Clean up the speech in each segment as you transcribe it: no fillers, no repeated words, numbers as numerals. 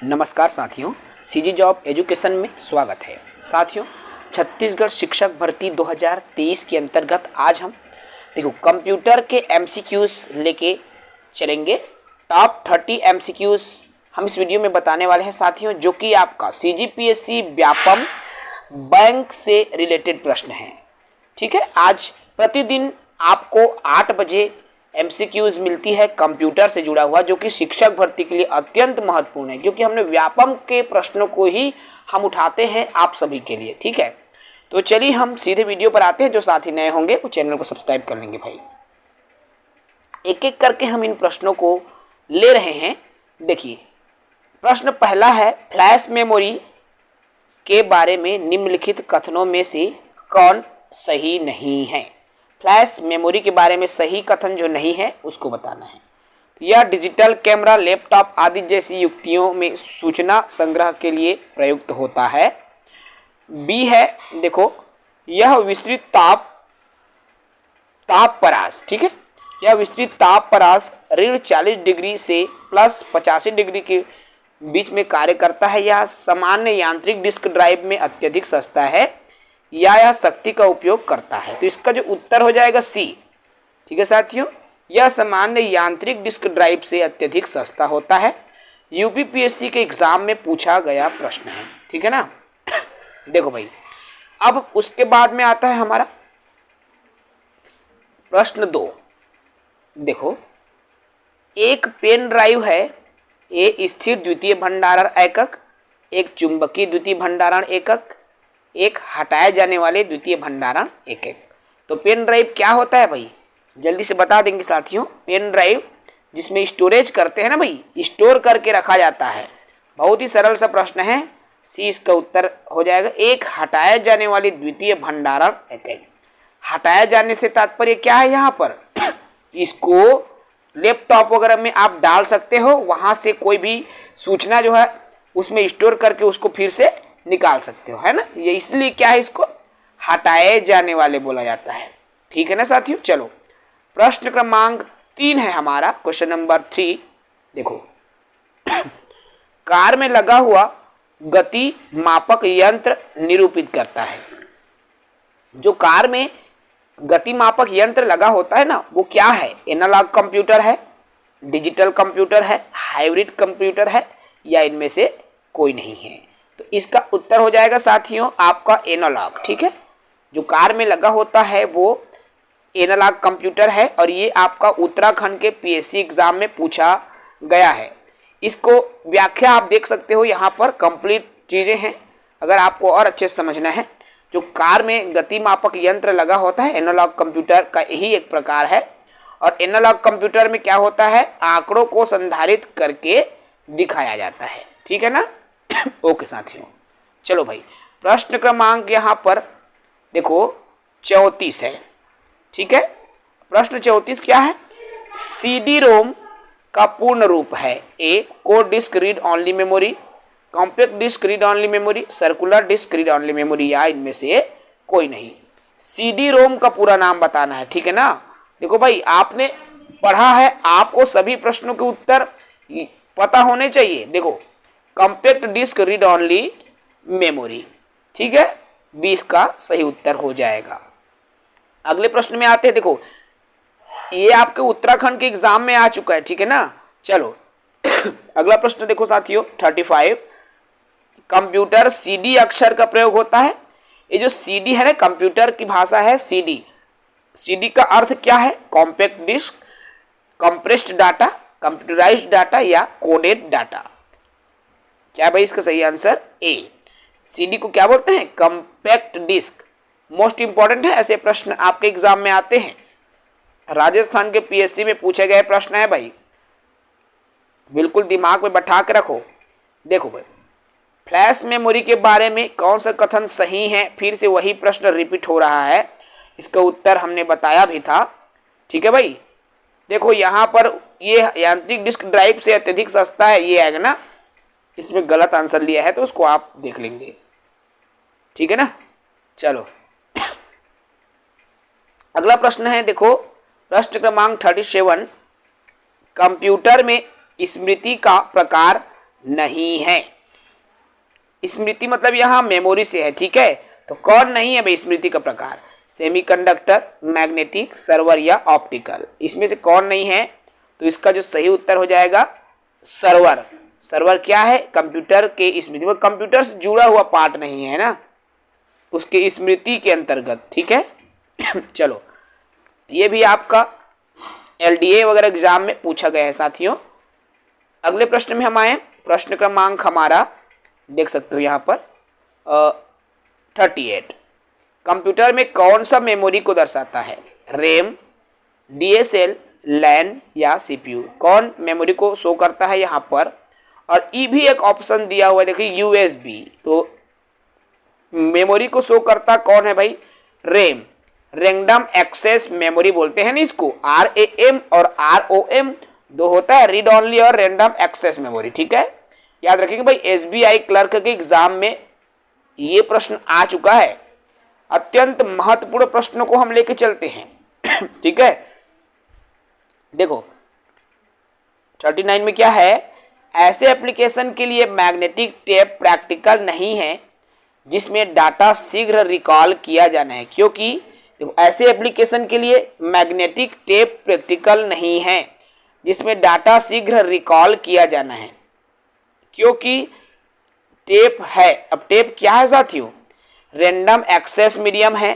नमस्कार साथियों, CG job education में स्वागत है। साथियों, छत्तीसगढ़ शिक्षक भर्ती 2023 के अंतर्गत आज हम कंप्यूटर के एमसीक्यूज लेके चलेंगे। टॉप 30 एमसीक्यूज हम इस वीडियो में बताने वाले हैं साथियों, जो कि आपका सीजीपीएससी व्यापम बैंक से रिलेटेड प्रश्न है। ठीक है, आज प्रतिदिन आपको 8 बजे एमसीक्यूज मिलती है कंप्यूटर से जुड़ा हुआ, जो कि शिक्षक भर्ती के लिए अत्यंत महत्वपूर्ण है, क्योंकि हमने व्यापम के प्रश्नों को ही हम उठाते हैं आप सभी के लिए। ठीक है, तो चलिए हम सीधे वीडियो पर आते हैं। जो साथी नए होंगे वो चैनल को सब्सक्राइब कर लेंगे भाई। एक एक करके हम इन प्रश्नों को ले रहे हैं। देखिए, प्रश्न पहला है, फ्लैश मेमोरी के बारे में निम्नलिखित कथनों में से कौन सही नहीं है। फ्लैश मेमोरी के बारे में सही कथन जो नहीं है उसको बताना है। यह डिजिटल कैमरा, लैपटॉप आदि जैसी युक्तियों में सूचना संग्रह के लिए प्रयुक्त होता है। बी है, देखो, यह विस्तृत ताप परास, ठीक है, यह विस्तृत ताप परास ऋण 40 डिग्री से प्लस 85 डिग्री के बीच में कार्य करता है। यह सामान्य यांत्रिक डिस्क ड्राइव में अत्यधिक सस्ता है या यह शक्ति का उपयोग करता है। तो इसका जो उत्तर हो जाएगा सी। ठीक है साथियों, यह सामान्य यांत्रिक डिस्क ड्राइव से अत्यधिक सस्ता होता है। यूपीपीएससी के एग्जाम में पूछा गया प्रश्न है। ठीक है ना। देखो भाई, अब उसके बाद में आता है हमारा प्रश्न 2। देखो, एक पेन ड्राइव है, एक स्थिर द्वितीय भंडारण एकक, एक चुंबकीय द्वितीय भंडारण एकक, एक हटाए जाने वाले द्वितीय भंडारण एकक। तो पेन ड्राइव क्या होता है भाई, जल्दी से बता देंगे साथियों। पेन ड्राइव जिसमें स्टोरेज करते हैं ना भाई, स्टोर करके रखा जाता है। बहुत ही सरल सा प्रश्न है, सी इसका उत्तर हो जाएगा। एक हटाए जाने वाली द्वितीय भंडारण एकक। हटाए जाने से तात्पर्य क्या है यहाँ पर इसको लैपटॉप वगैरह में आप डाल सकते हो, वहां से कोई भी सूचना जो है उसमें स्टोर करके उसको फिर से निकाल सकते हो, है ना। ये इसलिए क्या है, इसको हटाए जाने वाले बोला जाता है। ठीक है ना साथियों। चलो, प्रश्न क्रमांक 3 है हमारा, क्वेश्चन नंबर 3। देखो, कार में लगा हुआ गति मापक यंत्र निरूपित करता है। जो कार में गति मापक यंत्र लगा होता है ना, वो क्या है, एनालॉग कंप्यूटर है, डिजिटल कंप्यूटर है, हाइब्रिड कंप्यूटर है, या इनमें से कोई नहीं है। तो इसका उत्तर हो जाएगा साथियों आपका एनालॉग। ठीक है, जो कार में लगा होता है वो एनालॉग कंप्यूटर है, और ये आपका उत्तराखंड के पीएससी एग्जाम में पूछा गया है। इसको व्याख्या आप देख सकते हो, यहाँ पर कंप्लीट चीज़ें हैं। अगर आपको और अच्छे से समझना है, जो कार में गति मापक यंत्र लगा होता है एनालॉग कंप्यूटर का यही एक प्रकार है। और एनालॉग कंप्यूटर में क्या होता है, आंकड़ों को संधारित करके दिखाया जाता है। ठीक है ना। ओके साथियों, चलो भाई, प्रश्न क्रमांक यहाँ पर देखो 34 है। ठीक है, प्रश्न 34 क्या है, सीडी रोम का पूर्ण रूप है। A, code disc read only memory, compact disc read only memory, circular disc read only memory, या इनमें से कोई नहीं। सीडी रोम का पूरा नाम बताना है। ठीक है ना। देखो भाई, आपने पढ़ा है, आपको सभी प्रश्नों के उत्तर पता होने चाहिए। देखो, compact disc read only memory. ठीक है, 20 का सही उत्तर हो जाएगा। अगले प्रश्न में आते हैं। देखो, ये आपके उत्तराखंड के एग्जाम में आ चुका है। ठीक है ना। चलो अगला प्रश्न देखो साथियों 35। कंप्यूटर सीडी अक्षर का प्रयोग होता है। ये जो सीडी है ना, कंप्यूटर की भाषा है सीडी। सीडी का अर्थ क्या है, compact disc, compressed data, computerized data, या कोडेड डाटा। क्या भाई इसका सही आंसर ए। सीडी को क्या बोलते हैं, कॉम्पैक्ट डिस्क। मोस्ट इंपॉर्टेंट है, ऐसे प्रश्न आपके एग्जाम में आते हैं। राजस्थान के पीएससी में पूछे गए प्रश्न है भाई, बिल्कुल दिमाग में बैठा के रखो। देखो भाई, फ्लैश मेमोरी के बारे में कौन सा कथन सही है, फिर से वही प्रश्न रिपीट हो रहा है। इसका उत्तर हमने बताया भी था। ठीक है भाई, देखो यहाँ पर ये यांत्रिक डिस्क ड्राइव से अत्यधिक सस्ता है, ये आएगा ना। इसमें गलत आंसर लिया है तो उसको आप देख लेंगे। ठीक है ना। चलो अगला प्रश्न है, देखो प्रश्न क्रमांक 37। कंप्यूटर में स्मृति का प्रकार नहीं है। स्मृति मतलब यहाँ मेमोरी से है, ठीक है। तो कौन नहीं है भाई स्मृति का प्रकार? सेमीकंडक्टर, मैग्नेटिक, सर्वर या ऑप्टिकल। इसमें से कौन नहीं है? तो इसका जो सही उत्तर हो जाएगा सर्वर। सर्वर क्या है? कंप्यूटर के स्मृति में कंप्यूटर से जुड़ा हुआ पार्ट नहीं है ना, उसके स्मृति के अंतर्गत, ठीक है। चलो, ये भी आपका LDA वगैरह एग्जाम में पूछा गया है साथियों। अगले प्रश्न में हम आए। प्रश्न क्रमांक हमारा देख सकते हो यहाँ पर 38। कंप्यूटर में कौन सा मेमोरी को दर्शाता है? रैम, DSL, लैन या CPU? कौन मेमोरी को शो करता है यहाँ पर? और ई भी एक ऑप्शन दिया हुआ है, देखिए USB। तो मेमोरी को शो करता कौन है भाई? रैम, रैंडम एक्सेस मेमोरी बोलते हैं ना इसको। RAM और ROM दो होता है, रीड ओनली और रैंडम एक्सेस मेमोरी, ठीक है। याद रखिएगा भाई, SBI क्लर्क के एग्जाम में ये प्रश्न आ चुका है। अत्यंत महत्वपूर्ण प्रश्नों को हम लेके चलते हैं। ठीक है, देखो 39 में क्या है? ऐसे एप्लीकेशन के लिए मैग्नेटिक टेप प्रैक्टिकल नहीं है जिसमें डाटा शीघ्र रिकॉल किया जाना है। क्योंकि देखो, ऐसे एप्लीकेशन के लिए मैग्नेटिक टेप प्रैक्टिकल नहीं है जिसमें डाटा शीघ्र रिकॉल किया जाना है, क्योंकि टेप है। अब टेप क्या है साथियों? रैंडम एक्सेस मीडियम है,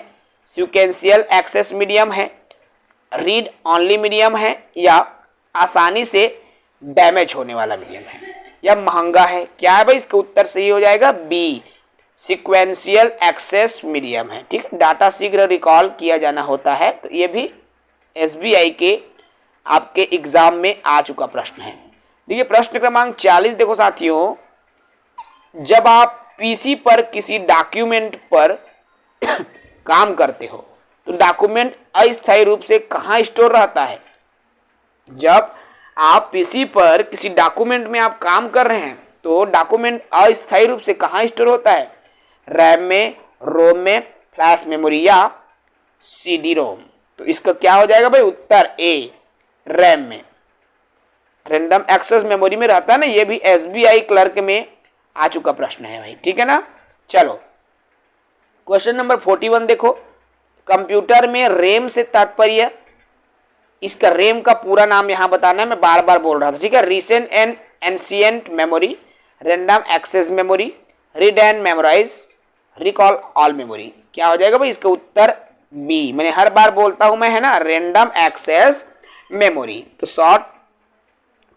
सीक्वेंशियल एक्सेस मीडियम है, रीड ओनली मीडियम है, या आसानी से डैमेज होने वाला मीडियम है, या महंगा है। क्या है भाई? इसका उत्तर सही हो जाएगा बी, सीक्वेंशियल एक्सेस मीडियम है, ठीक है। डाटा शीघ्र रिकॉल किया जाना होता है। तो ये भी SBI के आपके एग्जाम में आ चुका प्रश्न है। देखिए प्रश्न क्रमांक 40 देखो साथियों, जब आप PC पर किसी डॉक्यूमेंट पर काम करते हो तो डॉक्यूमेंट अस्थायी रूप से कहाँ स्टोर रहता है? जब आप PC पर किसी डॉक्यूमेंट में आप काम कर रहे हैं तो डॉक्यूमेंट अस्थायी रूप से कहाँ स्टोर होता है? रैम में, रोम में, फ्लैश मेमोरी या CD-ROM? तो इसका क्या हो जाएगा भाई? उत्तर ए, रैम में, रैंडम एक्सेस मेमोरी में रहता है ना। ये भी SBI क्लर्क में आ चुका प्रश्न है भाई, ठीक है ना। चलो क्वेश्चन नंबर 41 देखो, कंप्यूटर में रैम से तात्पर्य, इसका रैम का पूरा नाम यहां बताना है, मैं बार बार बोल रहा था, ठीक है। Recent and ancient memory, random access memory, read and memorize, recall all memory. क्या हो जाएगा भाई? इसका उत्तर बी, मैंने हर बार बोलता हूं मैं, है ना, रैंडम एक्सेस मेमोरी। तो शॉर्ट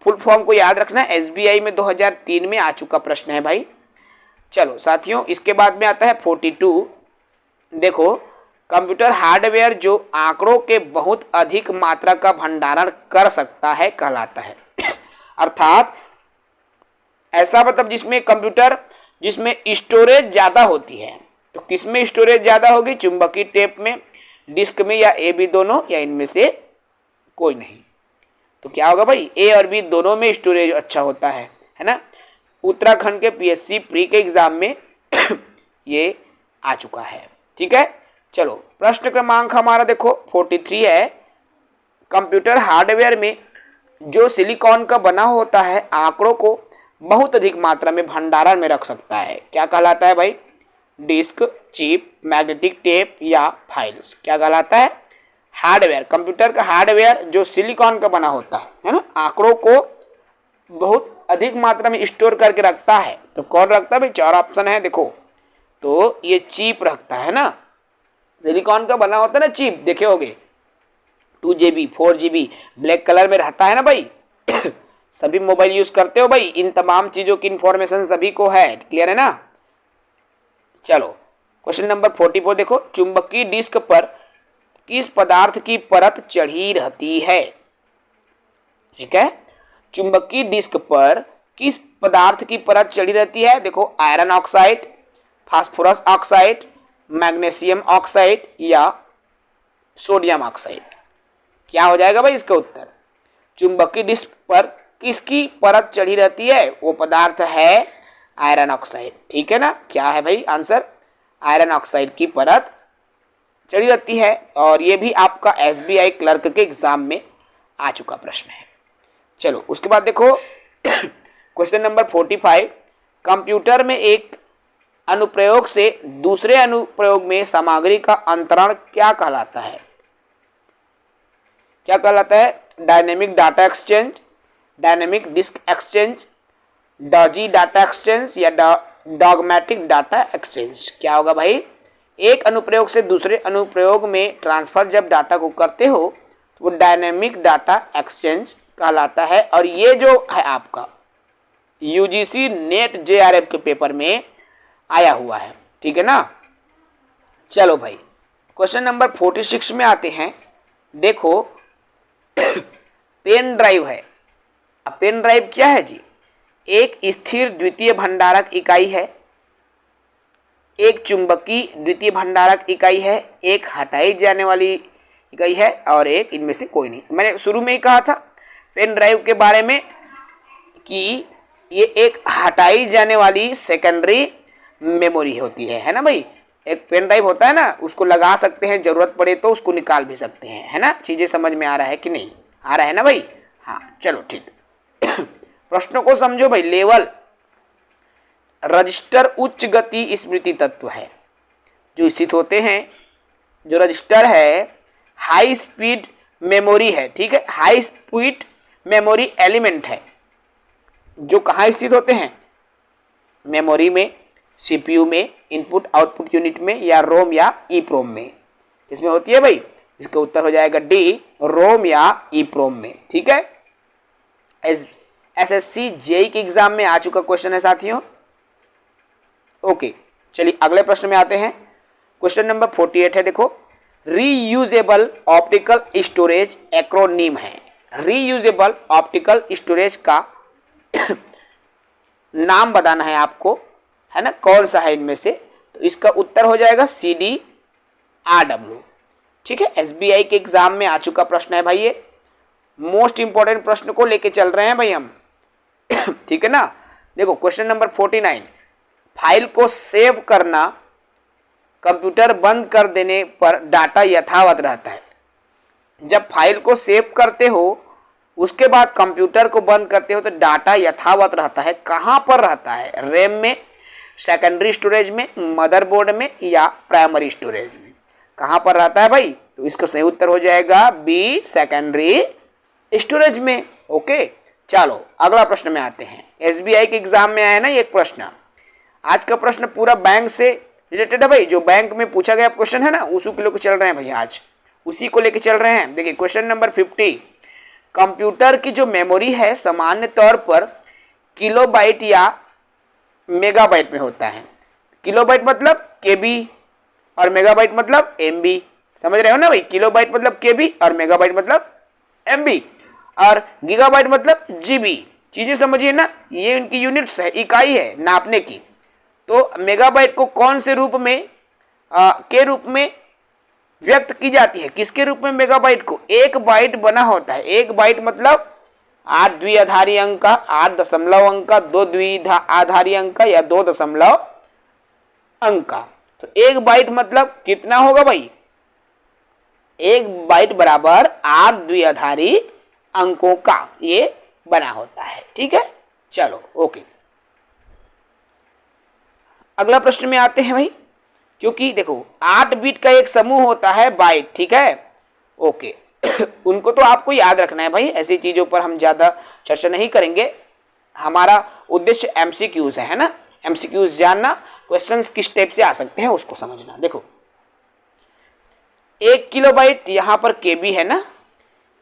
फुल फॉर्म को याद रखना, SBI में 2003 में आ चुका प्रश्न है भाई। चलो साथियों, इसके बाद में आता है 42। देखो, कंप्यूटर हार्डवेयर जो आंकड़ों के बहुत अधिक मात्रा का भंडारण कर सकता है कहलाता है। अर्थात ऐसा मतलब जिसमें कंप्यूटर जिसमें स्टोरेज ज़्यादा होती है। तो किसमें स्टोरेज ज़्यादा होगी? चुंबकीय टेप में, डिस्क में, या ए बी दोनों, या इनमें से कोई नहीं। तो क्या होगा भाई? ए और बी दोनों में स्टोरेज अच्छा होता है ना। उत्तराखंड के PSC प्री के एग्जाम में ये आ चुका है, ठीक है। चलो प्रश्न क्रमांक हमारा देखो 43 है, कंप्यूटर हार्डवेयर में जो सिलिकॉन का बना होता है आंकड़ों को बहुत अधिक मात्रा में भंडारण में रख सकता है, क्या कहलाता है भाई? डिस्क, चिप, मैग्नेटिक टेप या फाइल्स? क्या कहलाता है? हार्डवेयर। कंप्यूटर का हार्डवेयर जो सिलिकॉन का बना होता है ना, आंकड़ों को बहुत अधिक मात्रा में स्टोर करके रखता है। तो कौन रखता है भाई? 4 ऑप्शन है देखो। तो ये चिप रखता है ना, सिलिकॉन का बना होता है ना चिप, देखे होगे 2GB 4GB ब्लैक कलर में रहता है ना भाई। सभी मोबाइल यूज करते हो भाई, इन तमाम चीजों की इंफॉर्मेशन सभी को है, क्लियर है ना। चलो क्वेश्चन नंबर 44 देखो, चुंबकीय डिस्क पर किस पदार्थ की परत चढ़ी रहती है? ठीक है, चुंबकीय डिस्क पर किस पदार्थ की परत चढ़ी रहती है? देखो, iron oxide, phosphorus oxide, magnesium oxide या सोडियम ऑक्साइड? क्या हो जाएगा भाई इसका उत्तर? चुंबकीय डिस्क पर किसकी परत चढ़ी रहती है? वो पदार्थ है आयरन ऑक्साइड, ठीक है ना। क्या है भाई आंसर? आयरन ऑक्साइड की परत चढ़ी रहती है, और ये भी आपका SBI क्लर्क के एग्जाम में आ चुका प्रश्न है। चलो उसके बाद देखो क्वेश्चन नंबर 45, कंप्यूटर में एक अनुप्रयोग से दूसरे अनुप्रयोग में सामग्री का अंतरण क्या कहलाता है? क्या कहलाता है? Dynamic data exchange, dynamic disk exchange, dodgy data exchange या डॉगमेटिक डाटा एक्सचेंज। क्या होगा भाई? एक अनुप्रयोग से दूसरे अनुप्रयोग में ट्रांसफर जब डाटा को करते हो तो वो डायनेमिक डाटा एक्सचेंज कहलाता है। और ये जो है आपका यूजीसी नेट जेआरएफ के पेपर में आया हुआ है, ठीक है ना। चलो भाई क्वेश्चन नंबर 46 में आते हैं। देखो पेन ड्राइव है। अब पेन ड्राइव क्या है जी? एक स्थिर द्वितीय भंडारक इकाई है, एक चुंबकीय द्वितीय भंडारक इकाई है, एक हटाई जाने वाली इकाई है और एक इनमें से कोई नहीं। मैंने शुरू में ही कहा था पेन ड्राइव के बारे में कि ये एक हटाई जाने वाली सेकेंडरी मेमोरी होती है ना भाई। एक पेन ड्राइव होता है ना, उसको लगा सकते हैं, जरूरत पड़े तो उसको निकाल भी सकते हैं, है ना। चीजें समझ में आ रहा है कि नहीं? आ रहा है ना भाई? हाँ चलो ठीक। प्रश्नों को समझो भाई। लेवल रजिस्टर उच्च गति स्मृति तत्व है जो स्थित होते हैं। जो रजिस्टर है हाई स्पीड मेमोरी है, ठीक है। हाई स्पीड मेमोरी एलिमेंट है जो कहाँ स्थित होते हैं? मेमोरी में, सीपीयू में, इनपुट आउटपुट यूनिट में या रोम या ईप्रोम में। इसमें होती है भाई? इसका उत्तर हो जाएगा डी, रोम या ईप्रोम में, ठीक है। एसएससी जेई के एग्जाम में आ चुका क्वेश्चन है साथियों। ओके चलिए अगले प्रश्न में आते हैं। क्वेश्चन नंबर 48 है। देखो रीयूजेबल ऑप्टिकल स्टोरेज एक्रोनीम है। रीयूजेबल ऑप्टिकल स्टोरेज का नाम बताना है आपको, है ना। कौन सा है इनमें से? तो इसका उत्तर हो जाएगा CDRW, ठीक है। SBI के एग्जाम में आ चुका प्रश्न है भाई। ये मोस्ट इंपॉर्टेंट प्रश्न को लेके चल रहे हैं भाई हम, ठीक है ना। देखो क्वेश्चन नंबर 49, फाइल को सेव करना, कंप्यूटर बंद कर देने पर डाटा यथावत रहता है। जब फाइल को सेव करते हो उसके बाद कंप्यूटर को बंद करते हो तो डाटा यथावत रहता है। कहाँ पर रहता है? रैम में, सेकेंडरी स्टोरेज में, मदरबोर्ड में या प्राइमरी स्टोरेज में? कहाँ पर रहता है भाई? तो इसका सही उत्तर हो जाएगा बी, सेकेंडरी स्टोरेज में। ओके चलो अगला प्रश्न में आते हैं। SBI के एग्जाम में आया ना ये प्रश्न। आज का प्रश्न पूरा बैंक से रिलेटेड है भाई। जो बैंक में पूछा गया क्वेश्चन है ना, उसी को लेकर चल रहे हैं भाई, आज उसी को लेकर चल रहे हैं। देखिए क्वेश्चन नंबर 50, कंप्यूटर की जो मेमोरी है सामान्य तौर पर किलोबाइट या मेगाबाइट में होता है। किलोबाइट मतलब केबी और मेगाबाइट मतलब एमबी। समझ रहे हो ना भाई? किलोबाइट मतलब केबी और मेगाबाइट मतलब एमबी और गीगाबाइट मतलब जीबी। चीजें समझिए ना, ये इनकी यूनिट्स है, इकाई है नापने की। तो मेगाबाइट को कौन से रूप में के रूप में व्यक्त की जाती है? किसके रूप में? मेगाबाइट को। एक बाइट बना होता है। एक बाइट मतलब 8 द्विआधारी अंक का, 8 दशमलव अंक का, 2 द्विआधारी अंक का या 2 दशमलव अंक का। तो एक बाइट मतलब कितना होगा भाई? एक बाइट बराबर 8 द्विआधारी अंकों का ये बना होता है, ठीक है। चलो ओके अगला प्रश्न में आते हैं भाई। क्योंकि देखो 8 बिट का एक समूह होता है बाइट, ठीक है। ओके उनको तो आपको याद रखना है भाई। ऐसी चीजों पर हम ज्यादा चर्चा नहीं करेंगे। हमारा उद्देश्य MCQs है ना। MCQs जानना, क्वेश्चंस किस टाइप से आ सकते हैं उसको समझना। देखो 1 किलोबाइट यहाँ पर केबी है ना।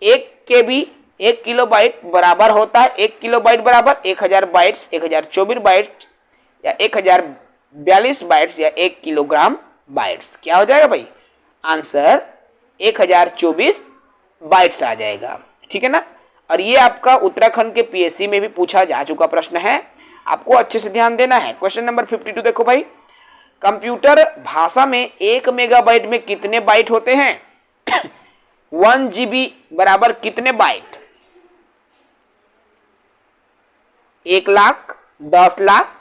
1 किलोबाइट बराबर होता है 1 किलोबाइट बराबर 1000 बाइट्स, 1024 बाइट्स या 1042 बाइट्स या 1 किलोग्राम बाइट्स। क्या हो जाएगा भाई? आंसर 1024 बाइट्स आ जाएगा, ठीक है ना। और ये आपका उत्तराखंड के PSC में भी पूछा जा चुका प्रश्न है, आपको अच्छे से ध्यान देना है। क्वेश्चन नंबर 52 देखो भाई। कंप्यूटर भाषा में 1 मेगाबाइट में कितने बाइट होते हैं? 1 GB बराबर कितने बाइट? 1 लाख, 10 लाख,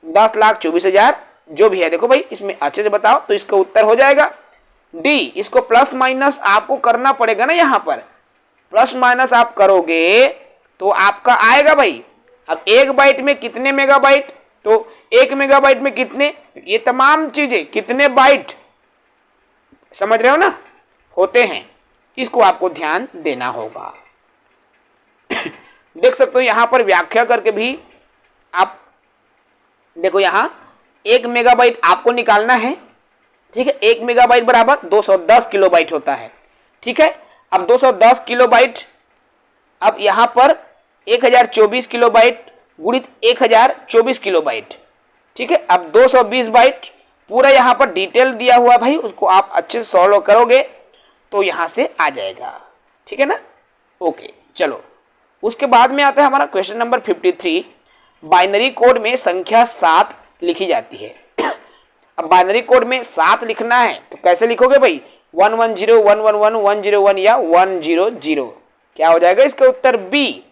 10,24,000 जो भी है। देखो भाई इसमें अच्छे से बताओ तो इसका उत्तर हो जाएगा डी। इसको प्लस माइनस आपको करना पड़ेगा ना। यहाँ पर प्लस माइनस आप करोगे तो आपका आएगा भाई। अब 1 बाइट में कितने मेगाबाइट, तो 1 मेगाबाइट में कितने, ये तमाम चीजें कितने बाइट, समझ रहे हो ना, होते हैं, इसको आपको ध्यान देना होगा। देख सकते हो यहां पर व्याख्या करके भी आप देखो, यहां 1 मेगाबाइट आपको निकालना है, ठीक है। 1 मेगाबाइट बराबर 210 किलोबाइट होता है, ठीक है। अब 210 किलोबाइट, अब यहां पर 1024 किलोबाइट गुणित 1024 किलोबाइट, ठीक है। अब 220 बाइट पूरा यहां पर डिटेल दिया हुआ भाई, उसको आप अच्छे से सॉल्व करोगे तो यहां से आ जाएगा, ठीक है ना। ओके चलो, उसके बाद में आता है हमारा क्वेश्चन नंबर 53। बाइनरी कोड में संख्या 7 लिखी जाती है। अब बाइनरी कोड में 7 लिखना है तो कैसे लिखोगे भाई, 110 111 101 या 100। क्या हो जाएगा इसका उत्तर बी,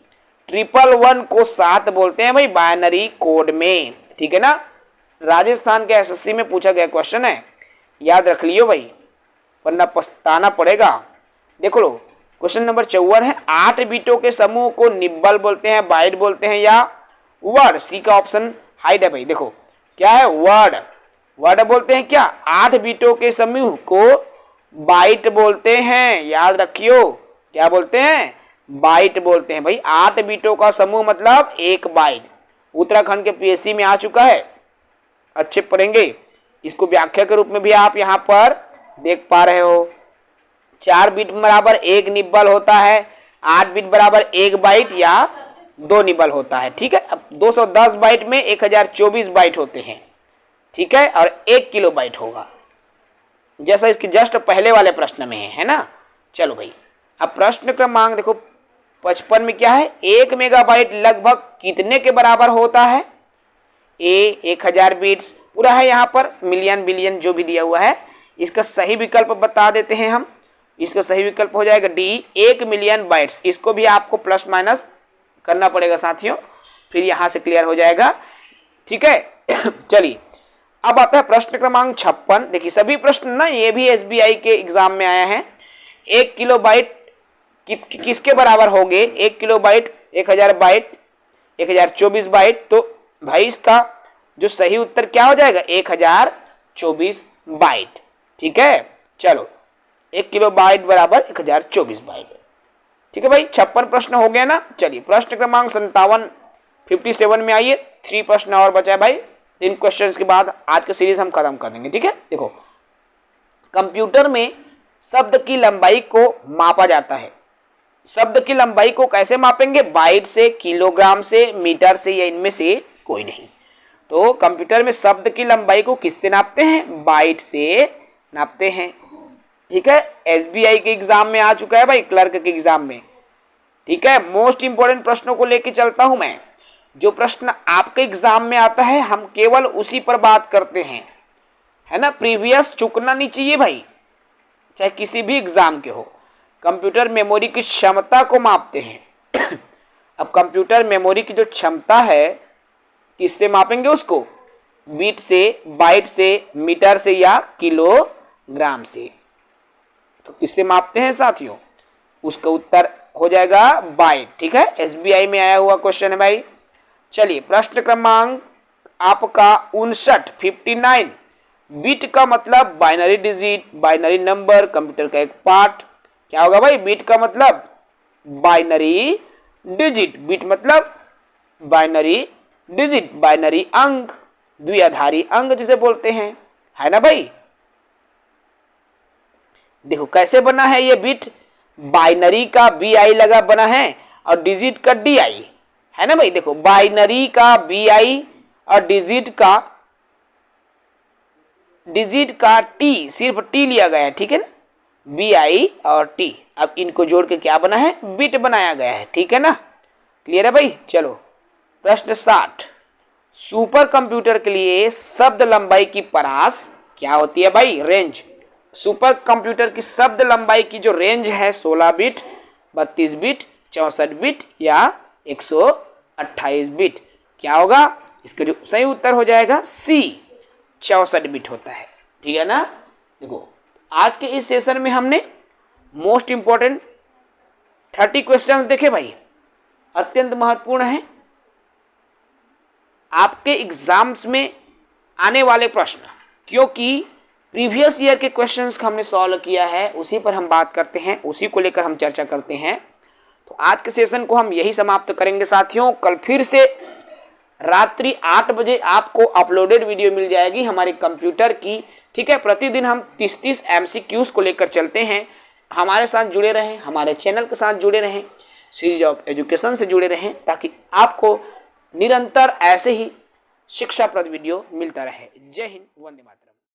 111 को 7 बोलते हैं भाई बाइनरी कोड में, ठीक है ना। राजस्थान के एसएससी में पूछा गया क्वेश्चन है, याद रख लियो भाई, वरना पछताना पड़ेगा। देखो लो, क्वेश्चन नंबर 54 है, 8 बीटों के समूह को निब्बल बोलते हैं, बाइट बोलते हैं या वर्ड। सी का ऑप्शन हाइड है भाई। देखो क्या है, वर्ड, वर्ड बोलते हैं क्या, 8 बीटों के समूह को बाइट बोलते हैं, याद रखियो, क्या बोलते हैं, बाइट बोलते हैं भाई। 8 बीटों का समूह मतलब 1 बाइट। उत्तराखंड के पीएससी में आ चुका है, अच्छे पढ़ेंगे इसको, व्याख्या के रूप में भी आप यहाँ पर देख पा रहे हो। 4 बिट बराबर 1 निब्बल होता है, 8 बिट बराबर 1 बाइट या 2 निब्बल होता है, ठीक है। अब 210 बाइट में 1024 बाइट होते हैं, ठीक है, और 1 किलो बाइट होगा, जैसा इसके जस्ट पहले वाले प्रश्न में है ना। चलो भाई, अब प्रश्न क्रमांक देखो 55 में क्या है, 1 मेगाबाइट लगभग कितने के बराबर होता है। ए 1000 बिट्स पूरा है, यहाँ पर मिलियन बिलियन जो भी दिया हुआ है, इसका सही विकल्प बता देते हैं हम। इसका सही विकल्प हो जाएगा डी, 1 मिलियन बाइट्स। इसको भी आपको प्लस माइनस करना पड़ेगा साथियों, फिर यहाँ से क्लियर हो जाएगा, ठीक है। चलिए अब आता है प्रश्न क्रमांक 56। देखिए सभी प्रश्न ना ये भी एसबीआई के एग्जाम में आया है। 1 किलो बाइट किसके बराबर होंगे, 1 किलो बाइट 1000 बाइट 1024 बाइट, तो भाई इसका जो सही उत्तर क्या हो जाएगा, 1024 बाइट, ठीक है। चलो 1 किलो बाइट बराबर 1024 बाइट, ठीक है भाई। 56 प्रश्न हो गया ना। चलिए प्रश्न क्रमांक 57 57 में आइए, 3 प्रश्न और बचा है भाई। 3 क्वेश्चन के बाद आज का सीरीज हम खत्म कर देंगे, ठीक है। देखो, कंप्यूटर में शब्द की लंबाई को मापा जाता है। शब्द की लंबाई को कैसे मापेंगे, बाइट से, किलोग्राम से, मीटर से, या इनमें से कोई नहीं। तो कंप्यूटर में शब्द की लंबाई को किससे नापते हैं, बाइट से नापते हैं, ठीक है। एसबीआई के एग्जाम में आ चुका है भाई, क्लर्क के एग्जाम में, ठीक है। मोस्ट इंपोर्टेंट प्रश्नों को लेके चलता हूं मैं, जो प्रश्न आपके एग्जाम में आता है हम केवल उसी पर बात करते हैं, है ना। प्रीवियस चुकना नहीं चाहिए भाई, चाहे किसी भी एग्जाम के हो। कंप्यूटर मेमोरी की क्षमता को मापते हैं। अब कंप्यूटर मेमोरी की जो क्षमता है किससे मापेंगे उसको, बीट से, बाइट से, मीटर से, या किलोग्राम से। तो किससे मापते हैं साथियों, उसका उत्तर हो जाएगा बाइट, ठीक है। एसबीआई में आया हुआ क्वेश्चन है भाई। चलिए प्रश्न क्रमांक आपका 59 बिट का मतलब binary digit, binary number, computer का एक पार्ट। क्या होगा भाई, बिट का मतलब बाइनरी डिजिट, बिट मतलब बाइनरी डिजिट, बाइनरी अंक, द्विआधारी अंक जिसे बोलते हैं, है ना भाई। देखो कैसे बना है ये बिट, बाइनरी का BI लगा बना है और डिजिट का DI, है ना भाई। देखो बाइनरी का BI और डिजिट का T, सिर्फ T लिया गया है, ठीक है ना, BI और T। अब इनको जोड़ के क्या बना है, बिट बनाया गया है, ठीक है ना, क्लियर है भाई। चलो प्रश्न 60, सुपर कंप्यूटर के लिए शब्द लंबाई की परास क्या होती है भाई, रेंज। सुपर कंप्यूटर की शब्द लंबाई की जो रेंज है 16 बिट, 32 बिट, 64 बिट या 128 बिट। क्या होगा, इसका जो सही उत्तर हो जाएगा सी, 64 बिट होता है, ठीक है ना। देखो आज के इस सेशन में हमने मोस्ट इंपोर्टेंट 30 क्वेश्चंस देखे भाई, अत्यंत महत्वपूर्ण है। आपके एग्जाम्स में आने वाले प्रश्न, क्योंकि प्रीवियस ईयर के क्वेश्चंस का हमने सॉल्व किया है, उसी पर हम बात करते हैं, उसी को लेकर हम चर्चा करते हैं। तो आज के सेशन को हम यही समाप्त करेंगे साथियों। कल फिर से रात्रि 8 बजे आपको अपलोडेड वीडियो मिल जाएगी हमारे कंप्यूटर की, ठीक है। प्रतिदिन हम 30-30 MCQs को लेकर चलते हैं। हमारे साथ जुड़े रहें, हमारे चैनल के साथ जुड़े रहें, सीरीज ऑफ एजुकेशन से जुड़े रहें, ताकि आपको निरंतर ऐसे ही शिक्षाप्रद वीडियो मिलता रहे। जय हिंद, वंदे मातरम।